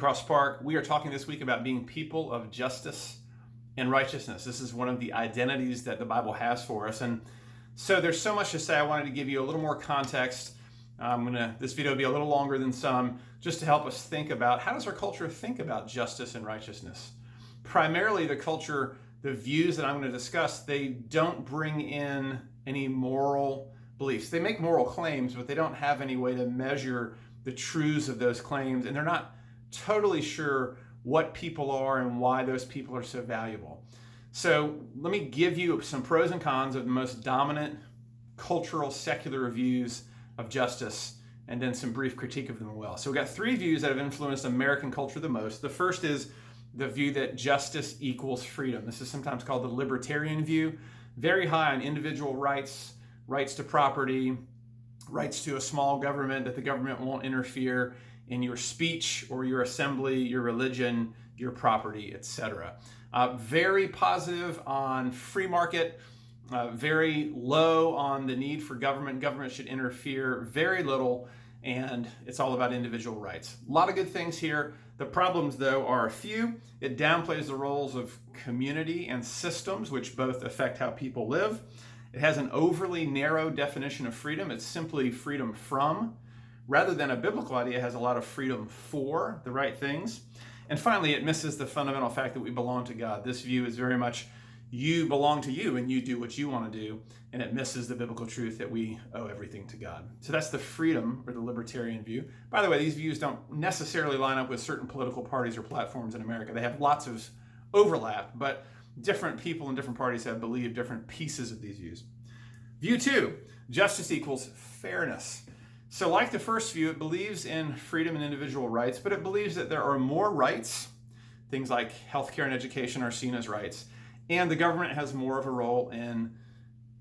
Cross Park. We are talking this week about being people of justice and righteousness. This is one of the identities that the Bible has for us. And so there's so much to say. I wanted to give you a little more context. This video will be a little longer than some, just to help us think about how does our culture think about justice and righteousness. Primarily the views that I'm going to discuss, they don't bring in any moral beliefs. They make moral claims, but they don't have any way to measure the truths of those claims, and they're not totally sure what people are and why those people are so valuable. So let me give you some pros and cons of the most dominant cultural secular views of justice, and then some brief critique of them as well. So we've got three views that have influenced American culture the most. The first is the view that justice equals freedom. This is sometimes called the libertarian view. Very high on individual rights, rights to property, rights to a small government, that the government won't interfere in your speech or your assembly, your religion, your property, etc. Very positive on free market, very low on the need for government. Government should interfere very little, and it's all about individual rights. A lot of good things here. The problems, though, are a few. It downplays the roles of community and systems, which both affect how people live. It has an overly narrow definition of freedom. It's simply freedom from, rather than a biblical idea. It has a lot of freedom for the right things. And finally, it misses the fundamental fact that we belong to God. This view is very much you belong to you and you do what you want to do, and it misses the biblical truth that we owe everything to God. So that's the freedom or the libertarian view. By the way, these views don't necessarily line up with certain political parties or platforms in America. They have lots of overlap, but different people in different parties have believed different pieces of these views. View two, justice equals fairness. So like the first view, it believes in freedom and individual rights, but it believes that there are more rights. Things like healthcare and education are seen as rights, and the government has more of a role in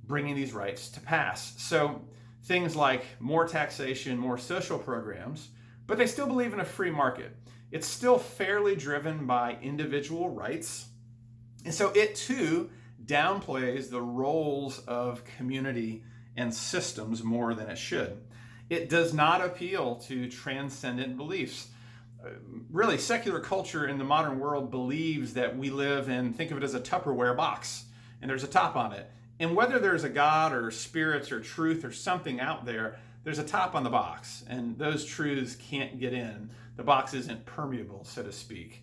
bringing these rights to pass. So things like more taxation, more social programs, but they still believe in a free market. It's still fairly driven by individual rights. And so it too downplays the roles of community and systems more than it should. It does not appeal to transcendent beliefs. Really, secular culture in the modern world believes that we live in, think of it as a Tupperware box, and there's a top on it. And whether there's a God or spirits or truth or something out there, there's a top on the box, and those truths can't get in. The box isn't permeable, so to speak.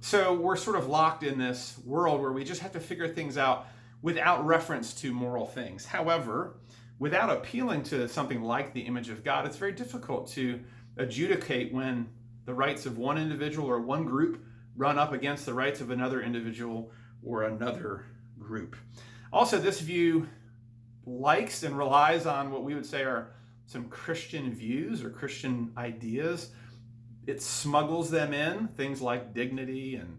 So we're sort of locked in this world where we just have to figure things out without reference to moral things. However, without appealing to something like the image of God, it's very difficult to adjudicate when the rights of one individual or one group run up against the rights of another individual or another group. Also, this view likes and relies on what we would say are some Christian views or Christian ideas. It smuggles them in, things like dignity and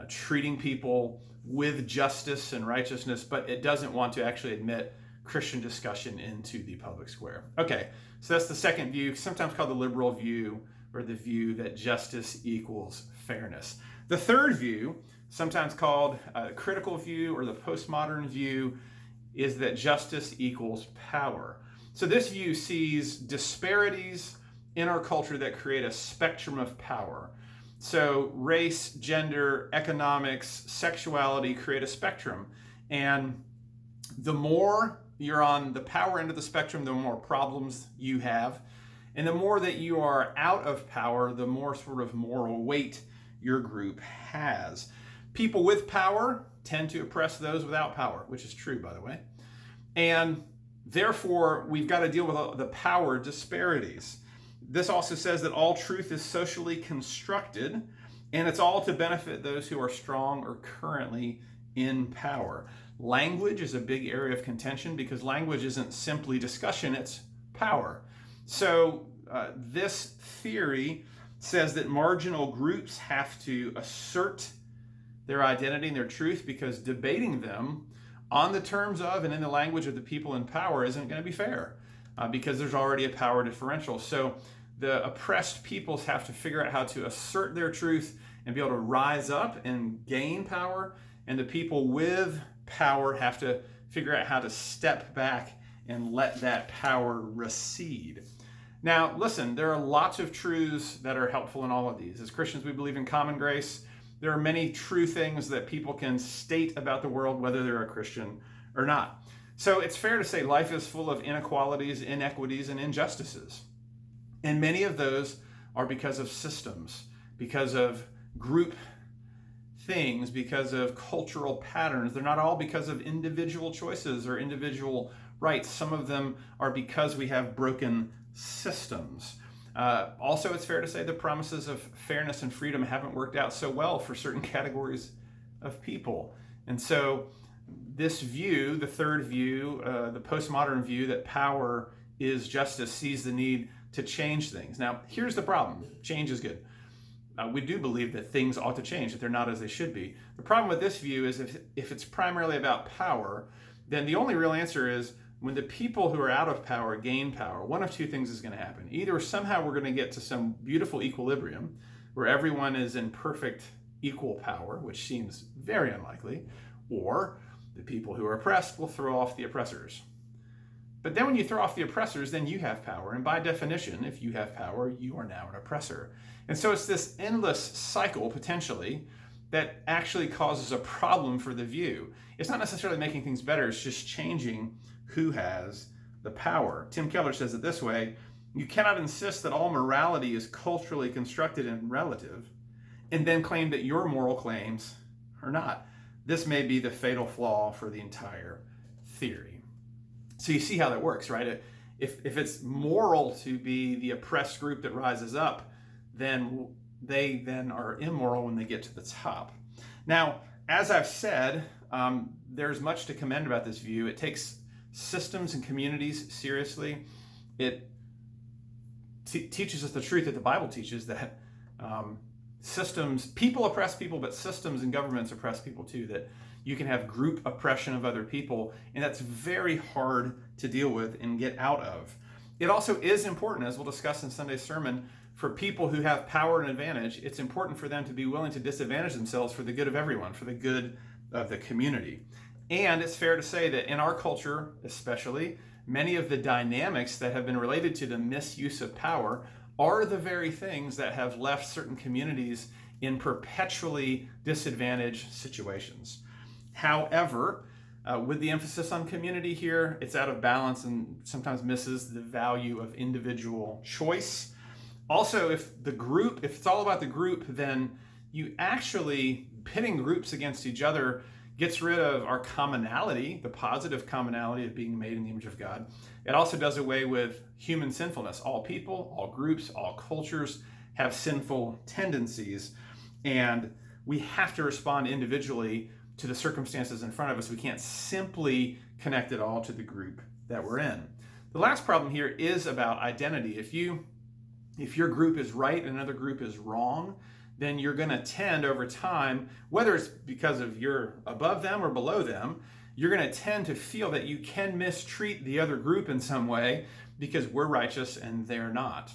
treating people with justice and righteousness, but it doesn't want to actually admit Christian discussion into the public square. Okay, so that's the second view, sometimes called the liberal view, or the view that justice equals fairness. The third view, sometimes called a critical view or the postmodern view, is that justice equals power. So this view sees disparities in our culture that create a spectrum of power. So race, gender, economics, sexuality create a spectrum. And the more you're on the power end of the spectrum, the more problems you have. And the more that you are out of power, the more sort of moral weight your group has. People with power tend to oppress those without power, which is true, by the way. And therefore, we've got to deal with the power disparities. This also says that all truth is socially constructed, and it's all to benefit those who are strong or currently in power. Language is a big area of contention because language isn't simply discussion, it's power. So this theory says that marginal groups have to assert their identity and their truth because debating them on the terms of and in the language of the people in power isn't going to be fair because there's already a power differential. So the oppressed peoples have to figure out how to assert their truth and be able to rise up and gain power, and the people with power have to figure out how to step back and let that power recede. Now, listen, there are lots of truths that are helpful in all of these. As Christians, we believe in common grace. There are many true things that people can state about the world, whether they're a Christian or not. So it's fair to say life is full of inequalities, inequities, and injustices. And many of those are because of systems, because of group things, because of cultural patterns. They're not all because of individual choices or individual rights. Some of them are because we have broken systems. Also, it's fair to say the promises of fairness and freedom haven't worked out so well for certain categories of people. And so this view, the third view, the postmodern view that power is justice, sees the need to change things. Now, here's the problem. Change is good. We do believe that things ought to change, that they're not as they should be. The problem with this view is if it's primarily about power, then the only real answer is when the people who are out of power gain power, one of two things is going to happen. Either somehow we're going to get to some beautiful equilibrium where everyone is in perfect equal power, which seems very unlikely, or the people who are oppressed will throw off the oppressors. But then when you throw off the oppressors, then you have power. And by definition, if you have power, you are now an oppressor. And so it's this endless cycle, potentially, that actually causes a problem for the view. It's not necessarily making things better, it's just changing who has the power. Tim Keller says it this way: you cannot insist that all morality is culturally constructed and relative, and then claim that your moral claims are not. This may be the fatal flaw for the entire theory. So you see how that works, right? If it's moral to be the oppressed group that rises up, then they then are immoral when they get to the top. Now, as I've said, there's much to commend about this view. It takes systems and communities seriously. It teaches us the truth that the Bible teaches, that systems, people oppress people, but systems and governments oppress people too, that you can have group oppression of other people, and that's very hard to deal with and get out of. It also is important, as we'll discuss in Sunday's sermon, for people who have power and advantage. It's important for them to be willing to disadvantage themselves for the good of everyone, for the good of the community. And it's fair to say that in our culture, especially, many of the dynamics that have been related to the misuse of power are the very things that have left certain communities in perpetually disadvantaged situations. However, with the emphasis on community here, it's out of balance and sometimes misses the value of individual choice. Also, if it's all about the group, then you actually pitting groups against each other gets rid of our commonality, the positive commonality of being made in the image of God. It also does away with human sinfulness. All people, all groups, all cultures have sinful tendencies, and we have to respond individually to the circumstances in front of us. We can't simply connect it all to the group that we're in. The last problem here is about identity. If your group is right and another group is wrong, then you're going to tend over time, whether it's because of you're above them or below them, you're going to tend to feel that you can mistreat the other group in some way because we're righteous and they're not.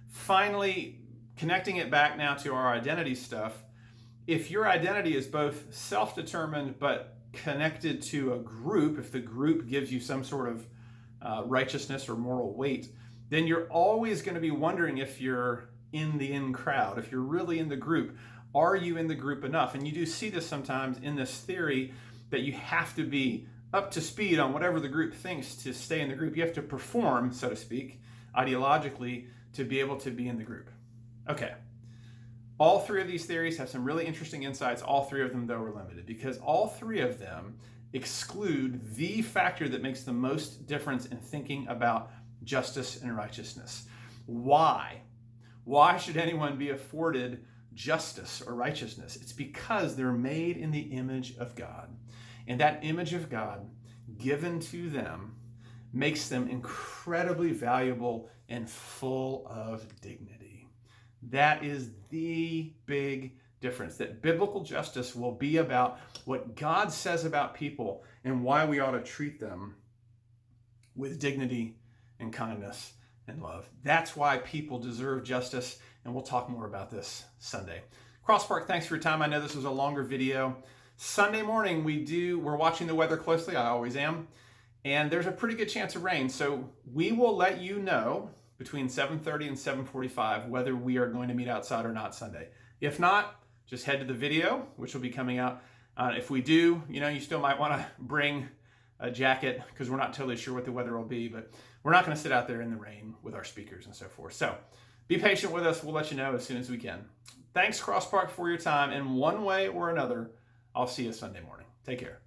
Finally, connecting it back now to our identity stuff, if your identity is both self-determined but connected to a group, if the group gives you some sort of righteousness or moral weight, then you're always going to be wondering if you're in the in crowd, if you're really in the group. Are you in the group enough? And you do see this sometimes in this theory that you have to be up to speed on whatever the group thinks to stay in the group. You have to perform, so to speak, ideologically to be able to be in the group. Okay. All three of these theories have some really interesting insights. All three of them, though, are limited because all three of them exclude the factor that makes the most difference in thinking about justice and righteousness. Why? Why should anyone be afforded justice or righteousness? It's because they're made in the image of God. And that image of God given to them makes them incredibly valuable and full of dignity. That is the big difference, that biblical justice will be about what God says about people and why we ought to treat them with dignity and kindness and love. That's why people deserve justice, and we'll talk more about this Sunday. Crosspark, thanks for your time. I know this was a longer video. Sunday morning, we're watching the weather closely. I always am. And there's a pretty good chance of rain. So we will let you know between 7:30 and 7:45 whether we are going to meet outside or not Sunday. If not, just head to the video, which will be coming out. If we do, you still might want to bring a jacket because we're not totally sure what the weather will be, but we're not going to sit out there in the rain with our speakers and so forth. So be patient with us. We'll let you know as soon as we can. Thanks, Cross Park, for your time. In one way or another, I'll see you Sunday morning. Take care.